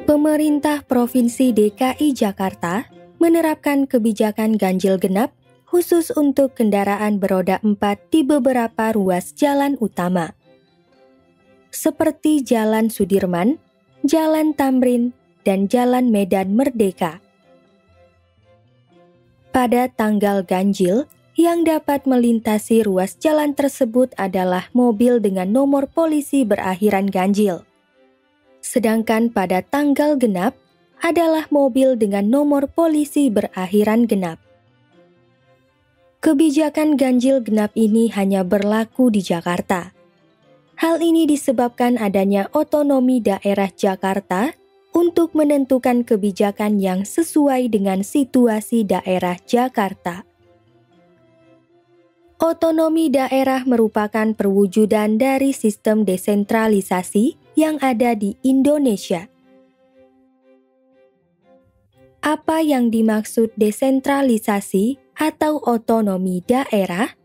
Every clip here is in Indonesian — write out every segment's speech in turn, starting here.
Pemerintah Provinsi DKI Jakarta menerapkan kebijakan ganjil genap khusus untuk kendaraan beroda 4 di beberapa ruas jalan utama, seperti Jalan Sudirman, Jalan Tamrin, dan Jalan Medan Merdeka. Pada tanggal ganjil, yang dapat melintasi ruas jalan tersebut adalah mobil dengan nomor polisi berakhiran ganjil. Sedangkan pada tanggal genap adalah mobil dengan nomor polisi berakhiran genap. Kebijakan ganjil genap ini hanya berlaku di Jakarta. Hal ini disebabkan adanya otonomi daerah Jakarta untuk menentukan kebijakan yang sesuai dengan situasi daerah Jakarta. Otonomi daerah merupakan perwujudan dari sistem desentralisasi yang ada di Indonesia. Apa yang dimaksud desentralisasi atau otonomi daerah?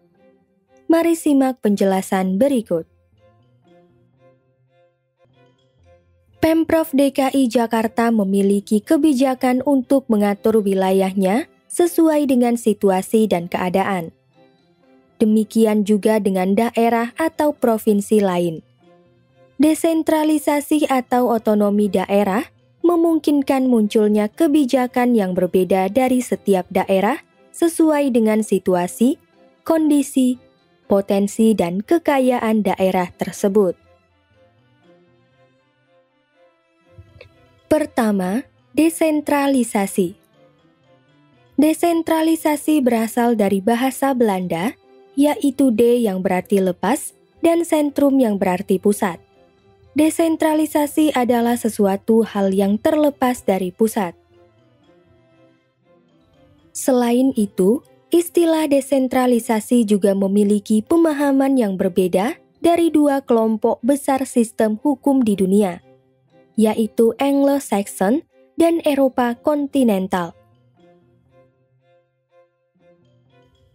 Mari simak penjelasan berikut. Pemprov DKI Jakarta memiliki kebijakan untuk mengatur wilayahnya sesuai dengan situasi dan keadaan. Demikian juga dengan daerah atau provinsi lain. Desentralisasi atau otonomi daerah memungkinkan munculnya kebijakan yang berbeda dari setiap daerah sesuai dengan situasi, kondisi, potensi, dan kekayaan daerah tersebut. Pertama, desentralisasi. Desentralisasi berasal dari bahasa Belanda, yaitu de yang berarti lepas dan sentrum yang berarti pusat. Desentralisasi adalah sesuatu hal yang terlepas dari pusat. Selain itu, istilah desentralisasi juga memiliki pemahaman yang berbeda dari dua kelompok besar sistem hukum di dunia, yaitu Anglo-Saxon dan Eropa kontinental.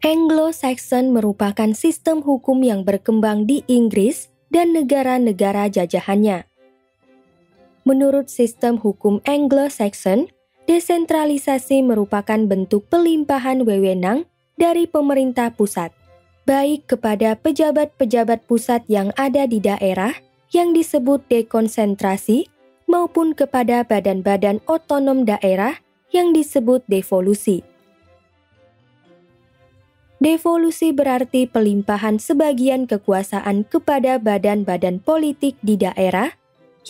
Anglo-Saxon merupakan sistem hukum yang berkembang di Inggris dan negara-negara jajahannya. Menurut sistem hukum Anglo-Saxon, desentralisasi merupakan bentuk pelimpahan wewenang dari pemerintah pusat, baik kepada pejabat-pejabat pusat yang ada di daerah yang disebut dekonsentrasi, maupun kepada badan-badan otonom daerah yang disebut devolusi. Devolusi berarti pelimpahan sebagian kekuasaan kepada badan-badan politik di daerah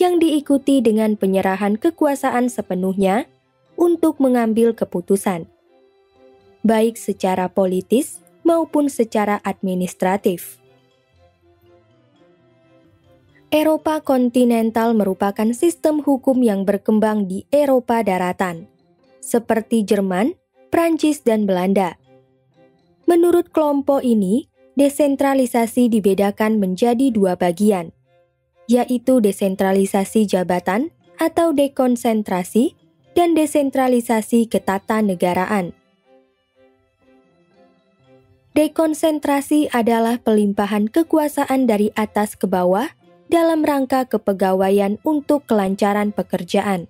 yang diikuti dengan penyerahan kekuasaan sepenuhnya untuk mengambil keputusan, baik secara politis maupun secara administratif. Eropa kontinental merupakan sistem hukum yang berkembang di Eropa daratan, seperti Jerman, Prancis, dan Belanda. Menurut kelompok ini, desentralisasi dibedakan menjadi dua bagian, yaitu desentralisasi jabatan atau dekonsentrasi dan desentralisasi ketatanegaraan. Dekonsentrasi adalah pelimpahan kekuasaan dari atas ke bawah dalam rangka kepegawaian untuk kelancaran pekerjaan.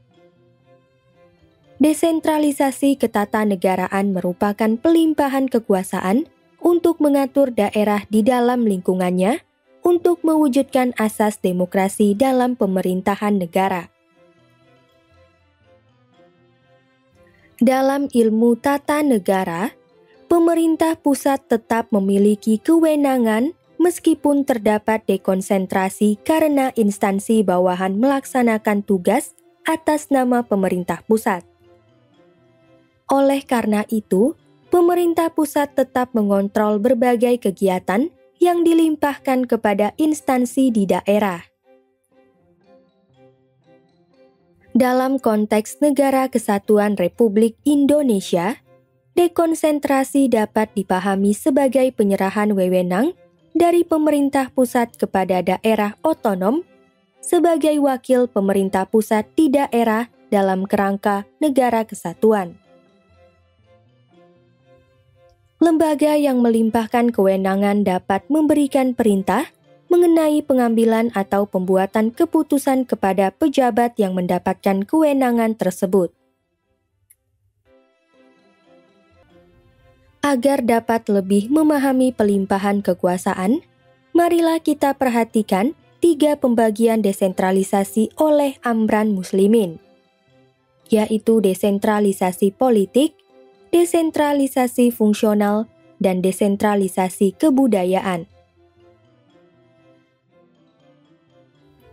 Desentralisasi ketatanegaraan merupakan pelimpahan kekuasaan untuk mengatur daerah di dalam lingkungannya untuk mewujudkan asas demokrasi dalam pemerintahan negara. Dalam ilmu tata negara, pemerintah pusat tetap memiliki kewenangan meskipun terdapat dekonsentrasi karena instansi bawahan melaksanakan tugas atas nama pemerintah pusat. Oleh karena itu, pemerintah pusat tetap mengontrol berbagai kegiatan yang dilimpahkan kepada instansi di daerah. Dalam konteks Negara Kesatuan Republik Indonesia, dekonsentrasi dapat dipahami sebagai penyerahan wewenang dari pemerintah pusat kepada daerah otonom sebagai wakil pemerintah pusat di daerah dalam kerangka negara kesatuan. Lembaga yang melimpahkan kewenangan dapat memberikan perintah mengenai pengambilan atau pembuatan keputusan kepada pejabat yang mendapatkan kewenangan tersebut. Agar dapat lebih memahami pelimpahan kekuasaan, marilah kita perhatikan 3 pembagian desentralisasi oleh Amran Muslimin, yaitu desentralisasi politik, desentralisasi fungsional, dan desentralisasi kebudayaan.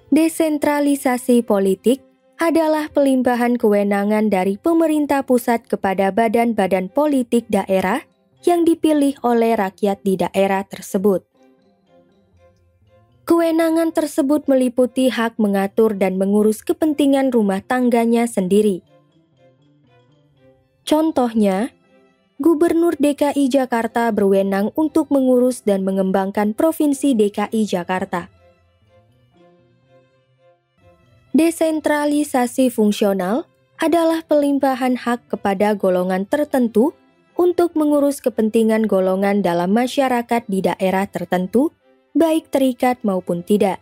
Desentralisasi politik adalah pelimpahan kewenangan dari pemerintah pusat kepada badan-badan politik daerah yang dipilih oleh rakyat di daerah tersebut. Kewenangan tersebut meliputi hak mengatur dan mengurus kepentingan rumah tangganya sendiri. Contohnya, Gubernur DKI Jakarta berwenang untuk mengurus dan mengembangkan Provinsi DKI Jakarta. Desentralisasi fungsional adalah pelimpahan hak kepada golongan tertentu untuk mengurus kepentingan golongan dalam masyarakat di daerah tertentu, baik terikat maupun tidak.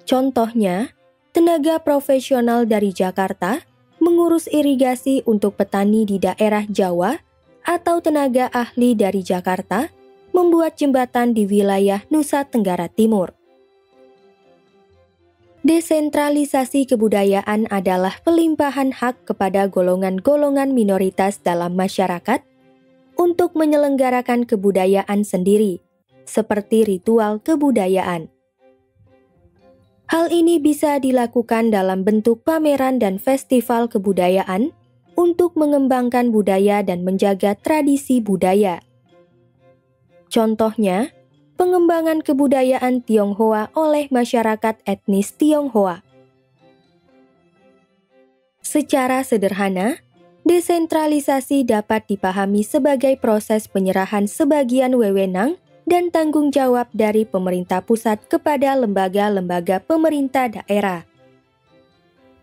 Contohnya, tenaga profesional dari Jakarta mengurus irigasi untuk petani di daerah Jawa, atau tenaga ahli dari Jakarta membuat jembatan di wilayah Nusa Tenggara Timur. Desentralisasi kebudayaan adalah pelimpahan hak kepada golongan-golongan minoritas dalam masyarakat untuk menyelenggarakan kebudayaan sendiri, seperti ritual kebudayaan. Hal ini bisa dilakukan dalam bentuk pameran dan festival kebudayaan untuk mengembangkan budaya dan menjaga tradisi budaya. Contohnya, pengembangan kebudayaan Tionghoa oleh masyarakat etnis Tionghoa. Secara sederhana, desentralisasi dapat dipahami sebagai proses penyerahan sebagian wewenang dan tanggung jawab dari pemerintah pusat kepada lembaga-lembaga pemerintah daerah.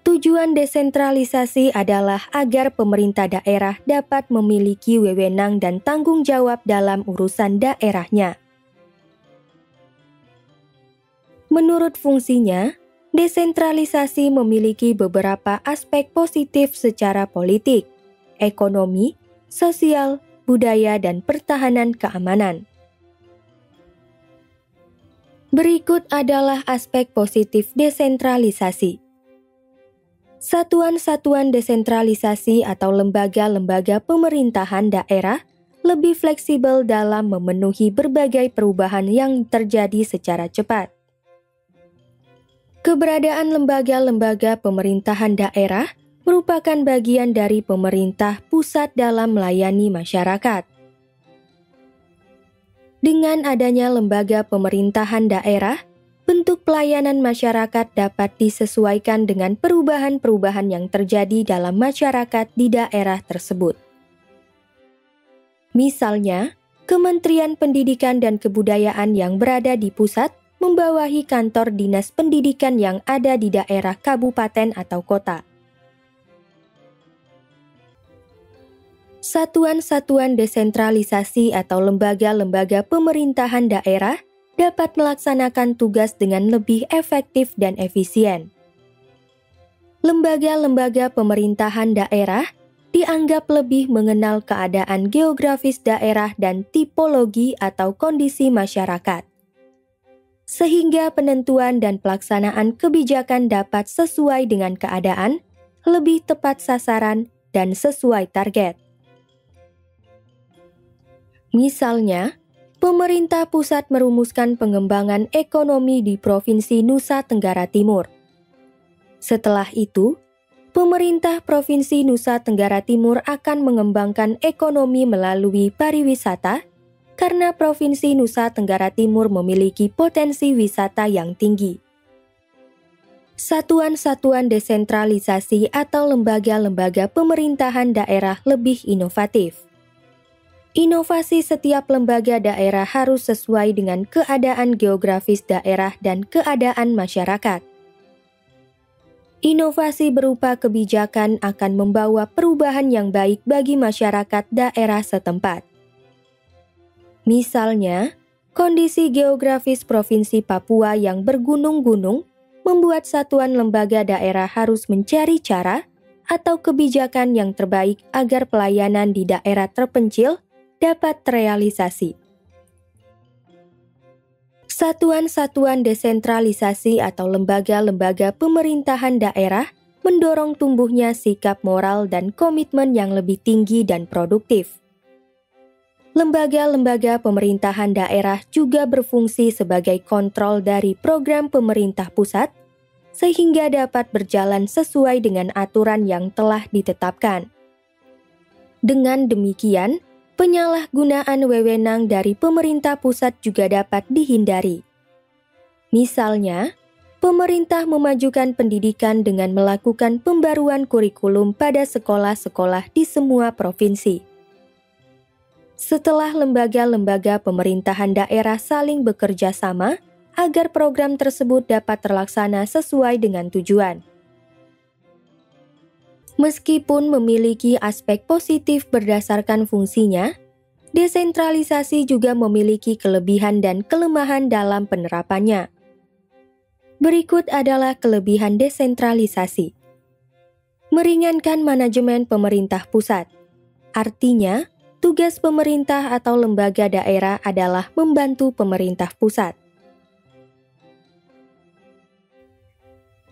Tujuan desentralisasi adalah agar pemerintah daerah dapat memiliki wewenang dan tanggung jawab dalam urusan daerahnya. Menurut fungsinya, desentralisasi memiliki beberapa aspek positif secara politik, ekonomi, sosial, budaya, dan pertahanan keamanan. Berikut adalah aspek positif desentralisasi. Satuan-satuan desentralisasi atau lembaga-lembaga pemerintahan daerah lebih fleksibel dalam memenuhi berbagai perubahan yang terjadi secara cepat. Keberadaan lembaga-lembaga pemerintahan daerah merupakan bagian dari pemerintah pusat dalam melayani masyarakat. Dengan adanya lembaga pemerintahan daerah, bentuk pelayanan masyarakat dapat disesuaikan dengan perubahan-perubahan yang terjadi dalam masyarakat di daerah tersebut. Misalnya, Kementerian Pendidikan dan Kebudayaan yang berada di pusat membawahi kantor dinas pendidikan yang ada di daerah kabupaten atau kota. Satuan-satuan desentralisasi atau lembaga-lembaga pemerintahan daerah dapat melaksanakan tugas dengan lebih efektif dan efisien. Lembaga-lembaga pemerintahan daerah dianggap lebih mengenal keadaan geografis daerah dan tipologi atau kondisi masyarakat, sehingga penentuan dan pelaksanaan kebijakan dapat sesuai dengan keadaan, lebih tepat sasaran, dan sesuai target. Misalnya, pemerintah pusat merumuskan pengembangan ekonomi di Provinsi Nusa Tenggara Timur. Setelah itu, pemerintah Provinsi Nusa Tenggara Timur akan mengembangkan ekonomi melalui pariwisata, karena Provinsi Nusa Tenggara Timur memiliki potensi wisata yang tinggi. Satuan-satuan desentralisasi atau lembaga-lembaga pemerintahan daerah lebih inovatif. Inovasi setiap lembaga daerah harus sesuai dengan keadaan geografis daerah dan keadaan masyarakat. Inovasi berupa kebijakan akan membawa perubahan yang baik bagi masyarakat daerah setempat. Misalnya, Kondisi geografis Provinsi Papua yang bergunung-gunung membuat satuan lembaga daerah harus mencari cara atau kebijakan yang terbaik agar pelayanan di daerah terpencil dapat terrealisasi. Satuan-satuan desentralisasi atau lembaga-lembaga pemerintahan daerah mendorong tumbuhnya sikap moral dan komitmen yang lebih tinggi dan produktif. Lembaga-lembaga pemerintahan daerah juga berfungsi sebagai kontrol dari program pemerintah pusat, sehingga dapat berjalan sesuai dengan aturan yang telah ditetapkan. Dengan demikian, penyalahgunaan wewenang dari pemerintah pusat juga dapat dihindari. Misalnya, pemerintah memajukan pendidikan dengan melakukan pembaruan kurikulum pada sekolah-sekolah di semua provinsi. Setelah lembaga-lembaga pemerintahan daerah saling bekerja sama agar program tersebut dapat terlaksana sesuai dengan tujuan. Meskipun memiliki aspek positif berdasarkan fungsinya, desentralisasi juga memiliki kelebihan dan kelemahan dalam penerapannya. Berikut adalah kelebihan desentralisasi. Meringankan manajemen pemerintah pusat. Artinya, tugas pemerintah atau lembaga daerah adalah membantu pemerintah pusat.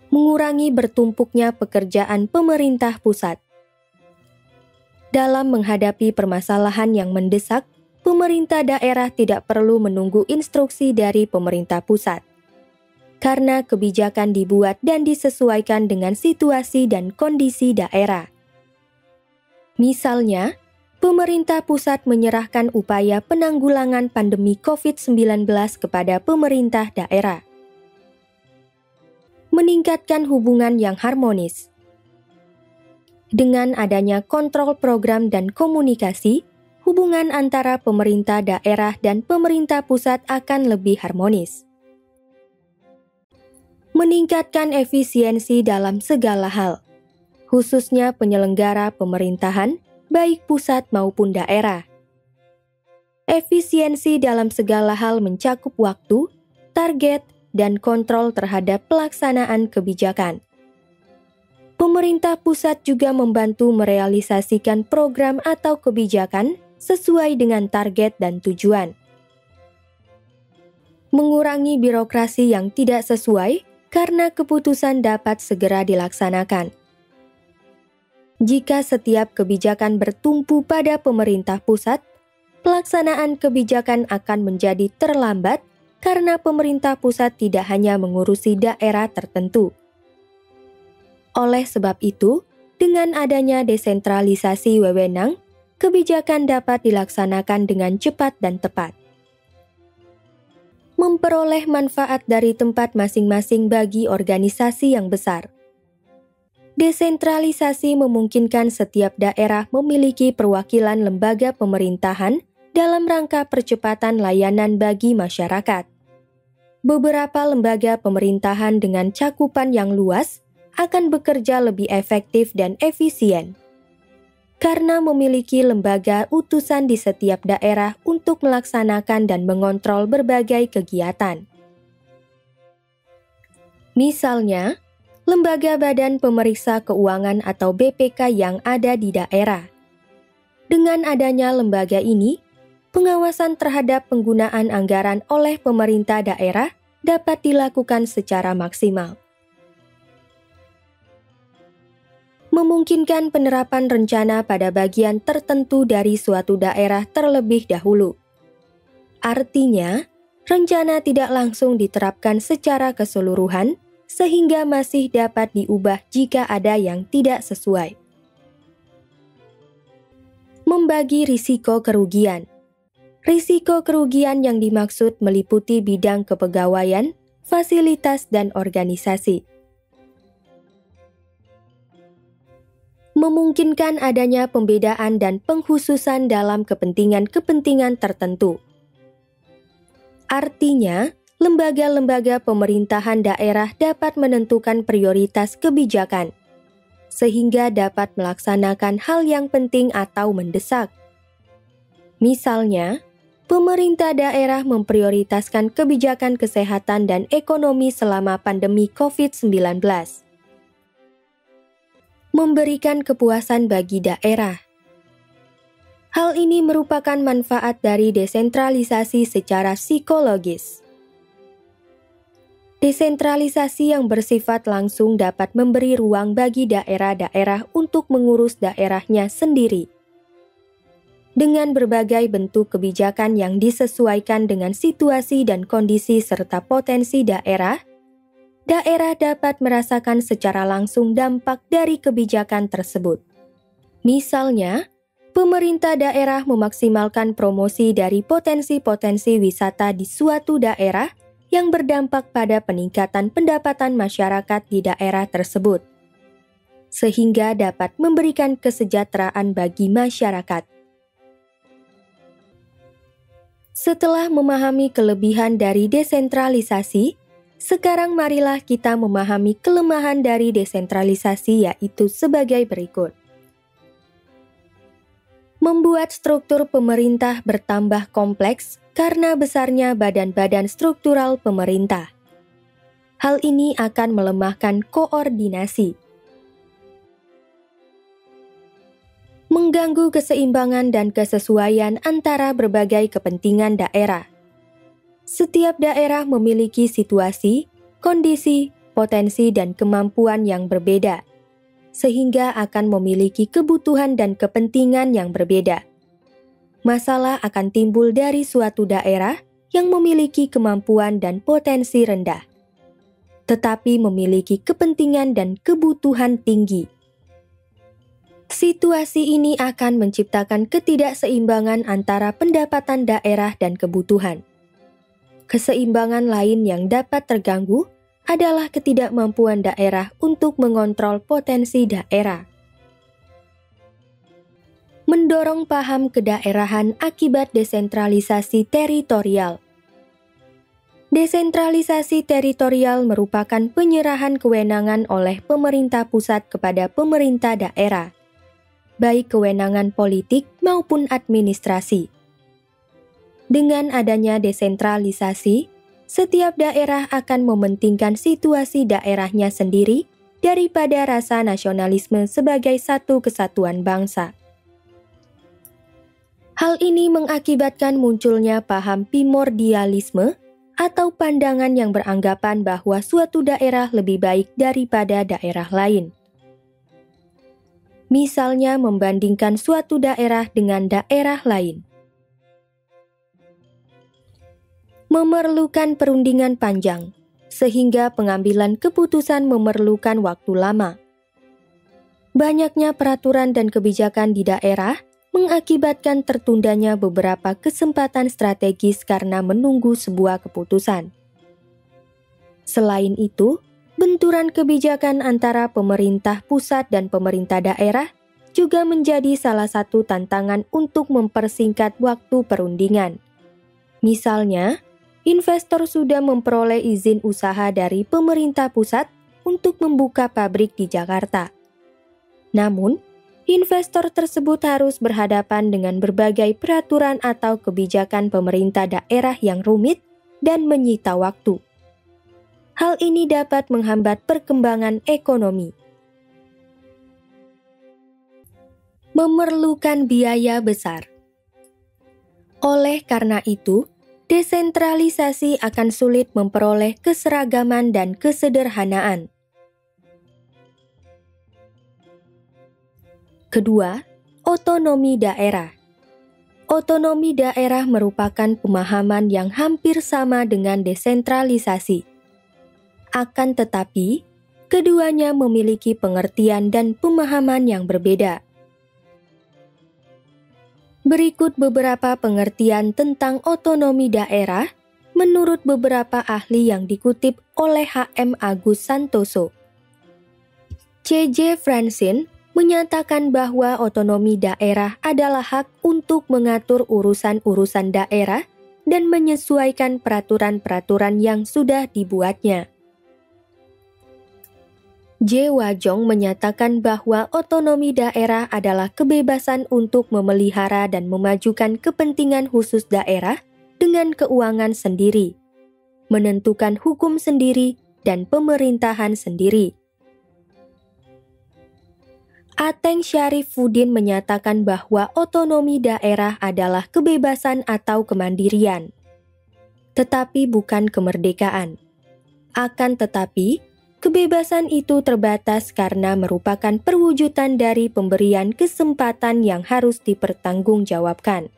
Mengurangi bertumpuknya pekerjaan pemerintah pusat. Dalam menghadapi permasalahan yang mendesak, pemerintah daerah tidak perlu menunggu instruksi dari pemerintah pusat. Karena kebijakan dibuat dan disesuaikan dengan situasi dan kondisi daerah. Misalnya, pemerintah pusat menyerahkan upaya penanggulangan pandemi COVID-19 kepada pemerintah daerah. Meningkatkan hubungan yang harmonis. Dengan adanya kontrol program dan komunikasi, hubungan antara pemerintah daerah dan pemerintah pusat akan lebih harmonis. Meningkatkan efisiensi dalam segala hal, khususnya penyelenggara pemerintahan, baik pusat maupun daerah. Efisiensi dalam segala hal mencakup waktu, target, dan kontrol terhadap pelaksanaan kebijakan. Pemerintah pusat juga membantu merealisasikan program atau kebijakan sesuai dengan target dan tujuan. Mengurangi birokrasi yang tidak sesuai karena keputusan dapat segera dilaksanakan. Jika setiap kebijakan bertumpu pada pemerintah pusat, pelaksanaan kebijakan akan menjadi terlambat karena pemerintah pusat tidak hanya mengurusi daerah tertentu. Oleh sebab itu, dengan adanya desentralisasi wewenang, kebijakan dapat dilaksanakan dengan cepat dan tepat. Memperoleh manfaat dari tempat masing-masing bagi organisasi yang besar. Desentralisasi memungkinkan setiap daerah memiliki perwakilan lembaga pemerintahan dalam rangka percepatan layanan bagi masyarakat. Beberapa lembaga pemerintahan dengan cakupan yang luas akan bekerja lebih efektif dan efisien karena memiliki lembaga utusan di setiap daerah untuk melaksanakan dan mengontrol berbagai kegiatan. Misalnya, Lembaga Badan Pemeriksa Keuangan atau BPK yang ada di daerah. Dengan adanya lembaga ini, pengawasan terhadap penggunaan anggaran oleh pemerintah daerah dapat dilakukan secara maksimal. Memungkinkan penerapan rencana pada bagian tertentu dari suatu daerah terlebih dahulu. Artinya, rencana tidak langsung diterapkan secara keseluruhan, sehingga masih dapat diubah jika ada yang tidak sesuai. Membagi risiko kerugian. Risiko kerugian yang dimaksud meliputi bidang kepegawaian, fasilitas, dan organisasi. Memungkinkan adanya pembedaan dan pengkhususan dalam kepentingan-kepentingan tertentu. Artinya, lembaga-lembaga pemerintahan daerah dapat menentukan prioritas kebijakan, sehingga dapat melaksanakan hal yang penting atau mendesak. Misalnya, pemerintah daerah memprioritaskan kebijakan kesehatan dan ekonomi selama pandemi COVID-19. Memberikan kepuasan bagi daerah. Hal ini merupakan manfaat dari desentralisasi secara psikologis. Desentralisasi yang bersifat langsung dapat memberi ruang bagi daerah-daerah untuk mengurus daerahnya sendiri. Dengan berbagai bentuk kebijakan yang disesuaikan dengan situasi dan kondisi serta potensi daerah, daerah dapat merasakan secara langsung dampak dari kebijakan tersebut. Misalnya, pemerintah daerah memaksimalkan promosi dari potensi-potensi wisata di suatu daerah yang berdampak pada peningkatan pendapatan masyarakat di daerah tersebut, sehingga dapat memberikan kesejahteraan bagi masyarakat. Setelah memahami kelebihan dari desentralisasi, sekarang marilah kita memahami kelemahan dari desentralisasi, yaitu sebagai berikut. Membuat struktur pemerintah bertambah kompleks karena besarnya badan-badan struktural pemerintah. Hal ini akan melemahkan koordinasi, mengganggu keseimbangan dan kesesuaian antara berbagai kepentingan daerah. Setiap daerah memiliki situasi, kondisi, potensi, dan kemampuan yang berbeda, sehingga akan memiliki kebutuhan dan kepentingan yang berbeda. Masalah akan timbul dari suatu daerah yang memiliki kemampuan dan potensi rendah, tetapi memiliki kepentingan dan kebutuhan tinggi. Situasi ini akan menciptakan ketidakseimbangan antara pendapatan daerah dan kebutuhan. Keseimbangan lain yang dapat terganggu adalah ketidakmampuan daerah untuk mengontrol potensi daerah. Mendorong paham kedaerahan akibat desentralisasi teritorial. Desentralisasi teritorial merupakan penyerahan kewenangan oleh pemerintah pusat kepada pemerintah daerah, baik kewenangan politik maupun administrasi. Dengan adanya desentralisasi, setiap daerah akan mementingkan situasi daerahnya sendiri daripada rasa nasionalisme sebagai satu kesatuan bangsa. Hal ini mengakibatkan munculnya paham primordialisme atau pandangan yang beranggapan bahwa suatu daerah lebih baik daripada daerah lain. Misalnya membandingkan suatu daerah dengan daerah lain. Memerlukan perundingan panjang, sehingga pengambilan keputusan memerlukan waktu lama. Banyaknya peraturan dan kebijakan di daerah mengakibatkan tertundanya beberapa kesempatan strategis karena menunggu sebuah keputusan. Selain itu, benturan kebijakan antara pemerintah pusat dan pemerintah daerah juga menjadi salah satu tantangan untuk mempersingkat waktu perundingan. Misalnya, investor sudah memperoleh izin usaha dari pemerintah pusat untuk membuka pabrik di Jakarta. Namun, investor tersebut harus berhadapan dengan berbagai peraturan atau kebijakan pemerintah daerah yang rumit dan menyita waktu. Hal ini dapat menghambat perkembangan ekonomi. Memerlukan biaya besar. Oleh karena itu, desentralisasi akan sulit memperoleh keseragaman dan kesederhanaan. Kedua, otonomi daerah. Otonomi daerah merupakan pemahaman yang hampir sama dengan desentralisasi. Akan tetapi, keduanya memiliki pengertian dan pemahaman yang berbeda. Berikut beberapa pengertian tentang otonomi daerah menurut beberapa ahli yang dikutip oleh H.M. Agus Santoso. C.J. Francine menyatakan bahwa otonomi daerah adalah hak untuk mengatur urusan-urusan daerah dan menyesuaikan peraturan-peraturan yang sudah dibuatnya. J. Wajong menyatakan bahwa otonomi daerah adalah kebebasan untuk memelihara dan memajukan kepentingan khusus daerah dengan keuangan sendiri, menentukan hukum sendiri, dan pemerintahan sendiri. Ateng Syarifuddin menyatakan bahwa otonomi daerah adalah kebebasan atau kemandirian, tetapi bukan kemerdekaan. Akan tetapi, kebebasan itu terbatas karena merupakan perwujudan dari pemberian kesempatan yang harus dipertanggungjawabkan.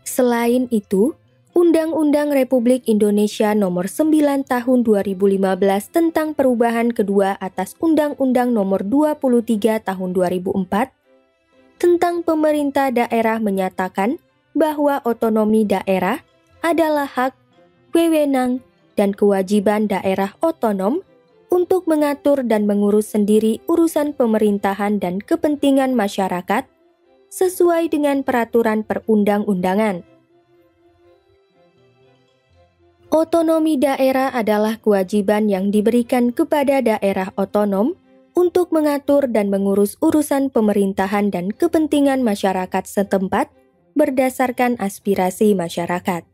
Selain itu, Undang-Undang Republik Indonesia Nomor 9 Tahun 2015 tentang perubahan kedua atas Undang-Undang Nomor 23 Tahun 2004 tentang pemerintah daerah menyatakan bahwa otonomi daerah adalah hak, wewenang, dan kewajiban daerah otonom untuk mengatur dan mengurus sendiri urusan pemerintahan dan kepentingan masyarakat sesuai dengan peraturan perundang-undangan. Otonomi daerah adalah kewajiban yang diberikan kepada daerah otonom untuk mengatur dan mengurus urusan pemerintahan dan kepentingan masyarakat setempat berdasarkan aspirasi masyarakat.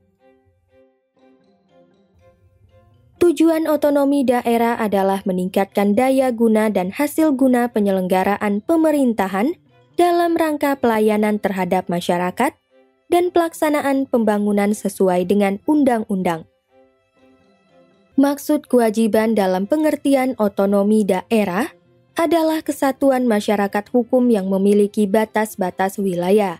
Tujuan otonomi daerah adalah meningkatkan daya guna dan hasil guna penyelenggaraan pemerintahan dalam rangka pelayanan terhadap masyarakat dan pelaksanaan pembangunan sesuai dengan undang-undang. Maksud kewajiban dalam pengertian otonomi daerah adalah kesatuan masyarakat hukum yang memiliki batas-batas wilayah.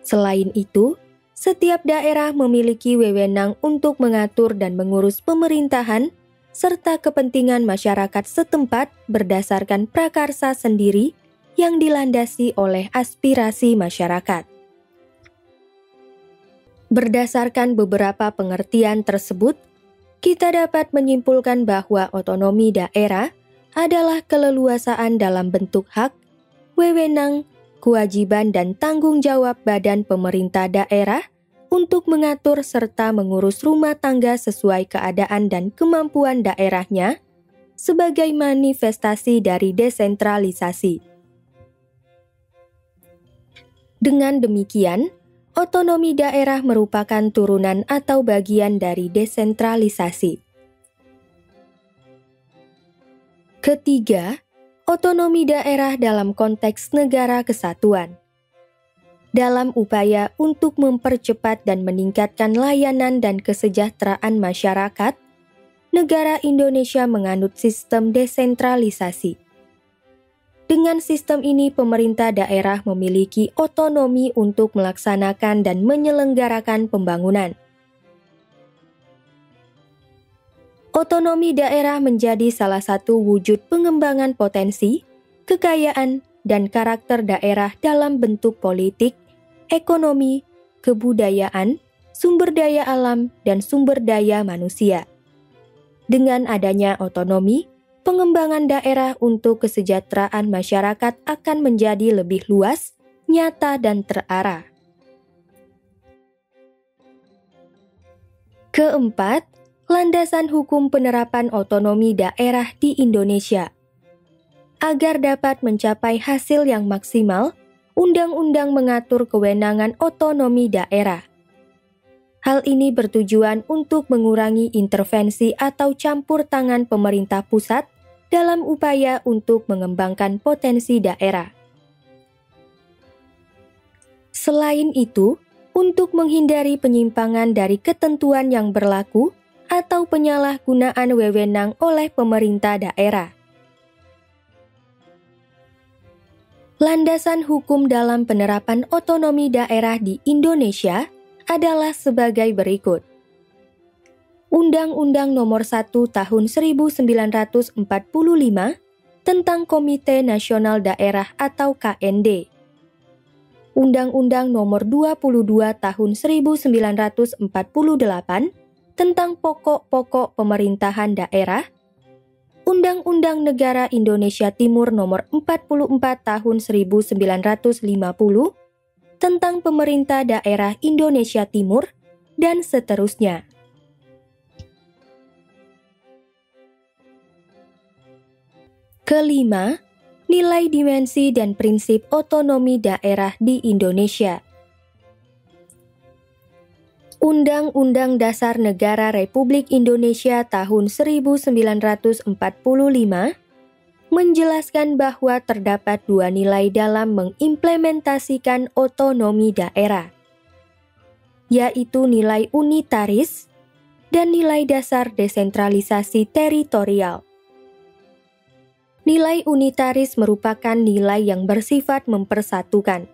Selain itu, setiap daerah memiliki wewenang untuk mengatur dan mengurus pemerintahan serta kepentingan masyarakat setempat berdasarkan prakarsa sendiri yang dilandasi oleh aspirasi masyarakat. Berdasarkan beberapa pengertian tersebut, kita dapat menyimpulkan bahwa otonomi daerah adalah keleluasaan dalam bentuk hak, wewenang, kewajiban dan tanggung jawab badan pemerintah daerah untuk mengatur serta mengurus rumah tangga sesuai keadaan dan kemampuan daerahnya sebagai manifestasi dari desentralisasi. Dengan demikian, otonomi daerah merupakan turunan atau bagian dari desentralisasi. Ketiga, otonomi daerah dalam konteks negara kesatuan. Dalam upaya untuk mempercepat dan meningkatkan layanan dan kesejahteraan masyarakat, negara Indonesia menganut sistem desentralisasi. Dengan sistem ini, pemerintah daerah memiliki otonomi untuk melaksanakan dan menyelenggarakan pembangunan. Otonomi daerah menjadi salah satu wujud pengembangan potensi, kekayaan, dan karakter daerah dalam bentuk politik, ekonomi, kebudayaan, sumber daya alam, dan sumber daya manusia. Dengan adanya otonomi, pengembangan daerah untuk kesejahteraan masyarakat akan menjadi lebih luas, nyata, dan terarah. Keempat, landasan hukum penerapan otonomi daerah di Indonesia. Agar dapat mencapai hasil yang maksimal, undang-undang mengatur kewenangan otonomi daerah. Hal ini bertujuan untuk mengurangi intervensi atau campur tangan pemerintah pusat dalam upaya untuk mengembangkan potensi daerah. Selain itu, untuk menghindari penyimpangan dari ketentuan yang berlaku atau penyalahgunaan wewenang oleh pemerintah daerah. Landasan hukum dalam penerapan otonomi daerah di Indonesia adalah sebagai berikut. Undang-Undang Nomor 1 Tahun 1945 tentang Komite Nasional Daerah atau KND. Undang-Undang Nomor 22 Tahun 1948 tentang Pokok-pokok Pemerintahan Daerah. Undang-Undang Negara Indonesia Timur Nomor 44 Tahun 1950 tentang Pemerintah Daerah Indonesia Timur, dan seterusnya. Kelima, nilai dimensi dan prinsip otonomi daerah di Indonesia. Undang-Undang Dasar Negara Republik Indonesia tahun 1945 menjelaskan bahwa terdapat dua nilai dalam mengimplementasikan otonomi daerah, yaitu nilai unitaris dan nilai dasar desentralisasi teritorial. Nilai unitaris merupakan nilai yang bersifat mempersatukan.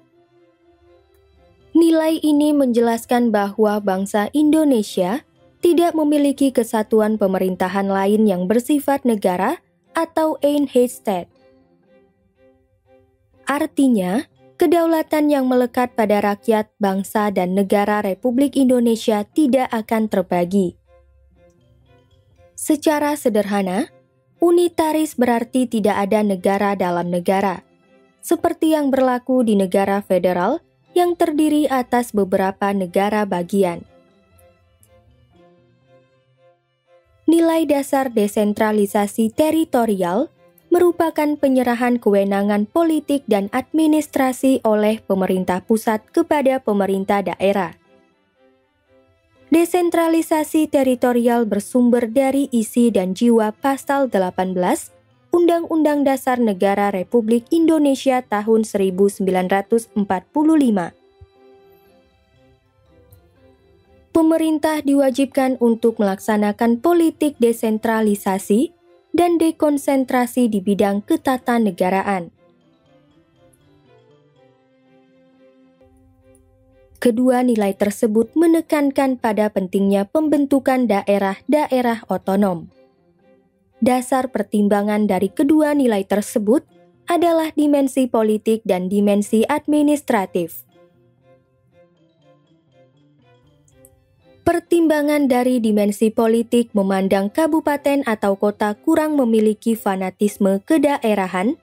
Nilai ini menjelaskan bahwa bangsa Indonesia tidak memiliki kesatuan pemerintahan lain yang bersifat negara atau Einheitsstaat. Artinya, kedaulatan yang melekat pada rakyat, bangsa, dan negara Republik Indonesia tidak akan terbagi. Secara sederhana, unitaris berarti tidak ada negara dalam negara, seperti yang berlaku di negara federal yang terdiri atas beberapa negara bagian. Nilai dasar desentralisasi teritorial merupakan penyerahan kewenangan politik dan administrasi oleh pemerintah pusat kepada pemerintah daerah. Desentralisasi teritorial bersumber dari isi dan jiwa Pasal 18 Undang-Undang Dasar Negara Republik Indonesia tahun 1945. Pemerintah diwajibkan untuk melaksanakan politik desentralisasi dan dekonsentrasi di bidang ketatanegaraan. Kedua nilai tersebut menekankan pada pentingnya pembentukan daerah-daerah otonom. Dasar pertimbangan dari kedua nilai tersebut adalah dimensi politik dan dimensi administratif. Pertimbangan dari dimensi politik memandang kabupaten atau kota kurang memiliki fanatisme kedaerahan,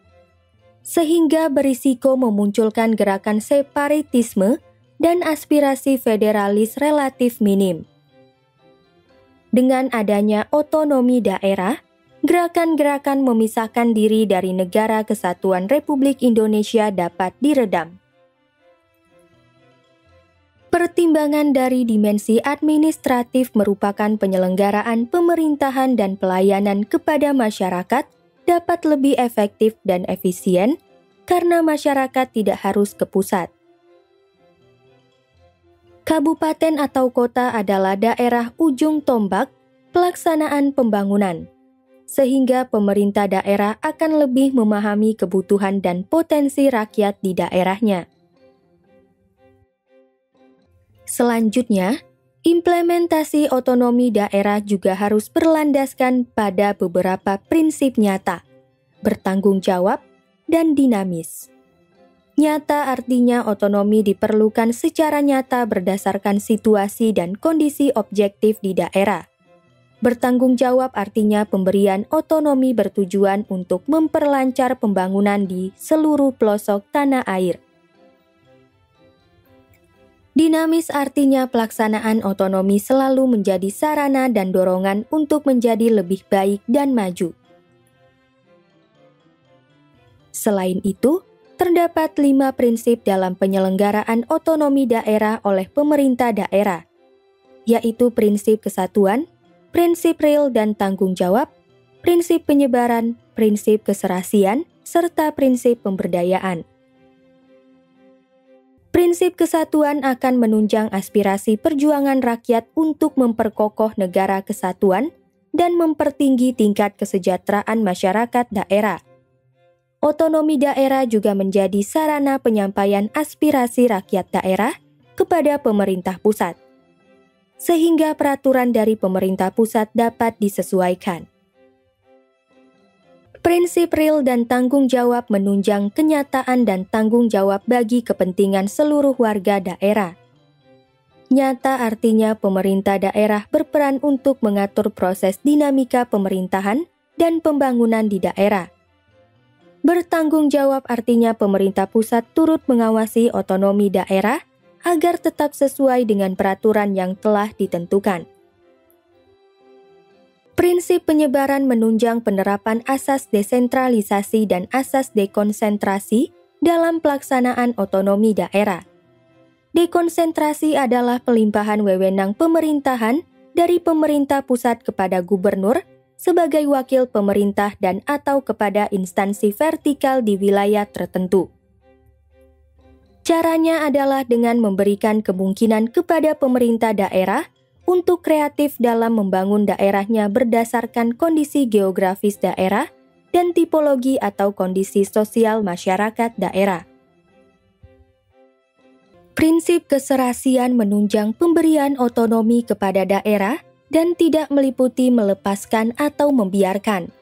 sehingga berisiko memunculkan gerakan separatisme dan aspirasi federalis relatif minim. Dengan adanya otonomi daerah, gerakan-gerakan memisahkan diri dari Negara Kesatuan Republik Indonesia dapat diredam. Pertimbangan dari dimensi administratif merupakan penyelenggaraan pemerintahan dan pelayanan kepada masyarakat dapat lebih efektif dan efisien karena masyarakat tidak harus ke pusat. Kabupaten atau kota adalah daerah ujung tombak pelaksanaan pembangunan, sehingga pemerintah daerah akan lebih memahami kebutuhan dan potensi rakyat di daerahnya. Selanjutnya, implementasi otonomi daerah juga harus berlandaskan pada beberapa prinsip nyata, bertanggung jawab, dan dinamis. Nyata artinya otonomi diperlukan secara nyata berdasarkan situasi dan kondisi objektif di daerah. Bertanggung jawab artinya pemberian otonomi bertujuan untuk memperlancar pembangunan di seluruh pelosok tanah air. Dinamis artinya pelaksanaan otonomi selalu menjadi sarana dan dorongan untuk menjadi lebih baik dan maju. Selain itu, terdapat 5 prinsip dalam penyelenggaraan otonomi daerah oleh pemerintah daerah, yaitu prinsip kesatuan, prinsip real dan tanggung jawab, prinsip penyebaran, prinsip keserasian, serta prinsip pemberdayaan. Prinsip kesatuan akan menunjang aspirasi perjuangan rakyat untuk memperkokoh negara kesatuan dan mempertinggi tingkat kesejahteraan masyarakat daerah. Otonomi daerah juga menjadi sarana penyampaian aspirasi rakyat daerah kepada pemerintah pusat, sehingga peraturan dari pemerintah pusat dapat disesuaikan. Prinsip real dan tanggung jawab menunjang kenyataan dan tanggung jawab bagi kepentingan seluruh warga daerah. Nyata artinya pemerintah daerah berperan untuk mengatur proses dinamika pemerintahan dan pembangunan di daerah. Bertanggung jawab artinya pemerintah pusat turut mengawasi otonomi daerah agar tetap sesuai dengan peraturan yang telah ditentukan. Prinsip penyebaran menunjang penerapan asas desentralisasi dan asas dekonsentrasi dalam pelaksanaan otonomi daerah. Dekonsentrasi adalah pelimpahan wewenang pemerintahan dari pemerintah pusat kepada gubernur sebagai wakil pemerintah dan atau kepada instansi vertikal di wilayah tertentu. Caranya adalah dengan memberikan kemungkinan kepada pemerintah daerah untuk kreatif dalam membangun daerahnya berdasarkan kondisi geografis daerah dan tipologi atau kondisi sosial masyarakat daerah. Prinsip keserasian menunjang pemberian otonomi kepada daerah dan tidak meliputi melepaskan atau membiarkan.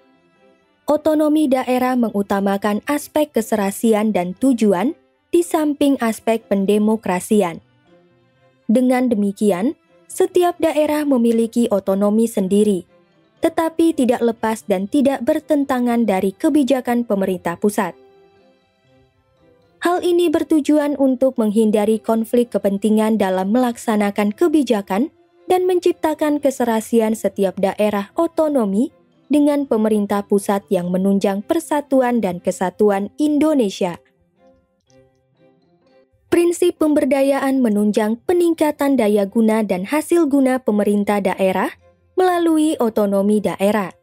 Otonomi daerah mengutamakan aspek keserasian dan tujuan di samping aspek pendemokrasian. Dengan demikian, setiap daerah memiliki otonomi sendiri, tetapi tidak lepas dan tidak bertentangan dari kebijakan pemerintah pusat. Hal ini bertujuan untuk menghindari konflik kepentingan dalam melaksanakan kebijakan dan menciptakan keserasian setiap daerah otonomi dengan pemerintah pusat yang menunjang persatuan dan kesatuan Indonesia. Prinsip pemberdayaan menunjang peningkatan daya guna dan hasil guna pemerintah daerah melalui otonomi daerah.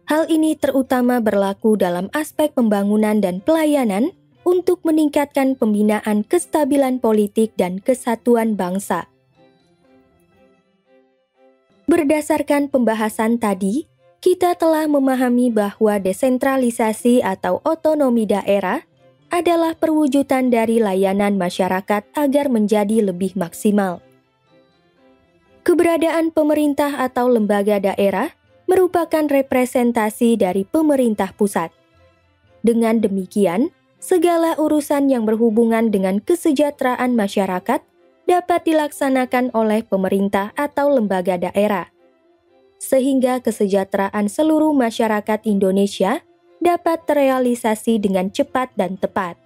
Hal ini terutama berlaku dalam aspek pembangunan dan pelayanan untuk meningkatkan pembinaan kestabilan politik dan kesatuan bangsa. Berdasarkan pembahasan tadi, kita telah memahami bahwa desentralisasi atau otonomi daerah adalah perwujudan dari layanan masyarakat agar menjadi lebih maksimal. Keberadaan pemerintah atau lembaga daerah merupakan representasi dari pemerintah pusat. Dengan demikian, segala urusan yang berhubungan dengan kesejahteraan masyarakat dapat dilaksanakan oleh pemerintah atau lembaga daerah, sehingga kesejahteraan seluruh masyarakat Indonesia dapat terrealisasi dengan cepat dan tepat.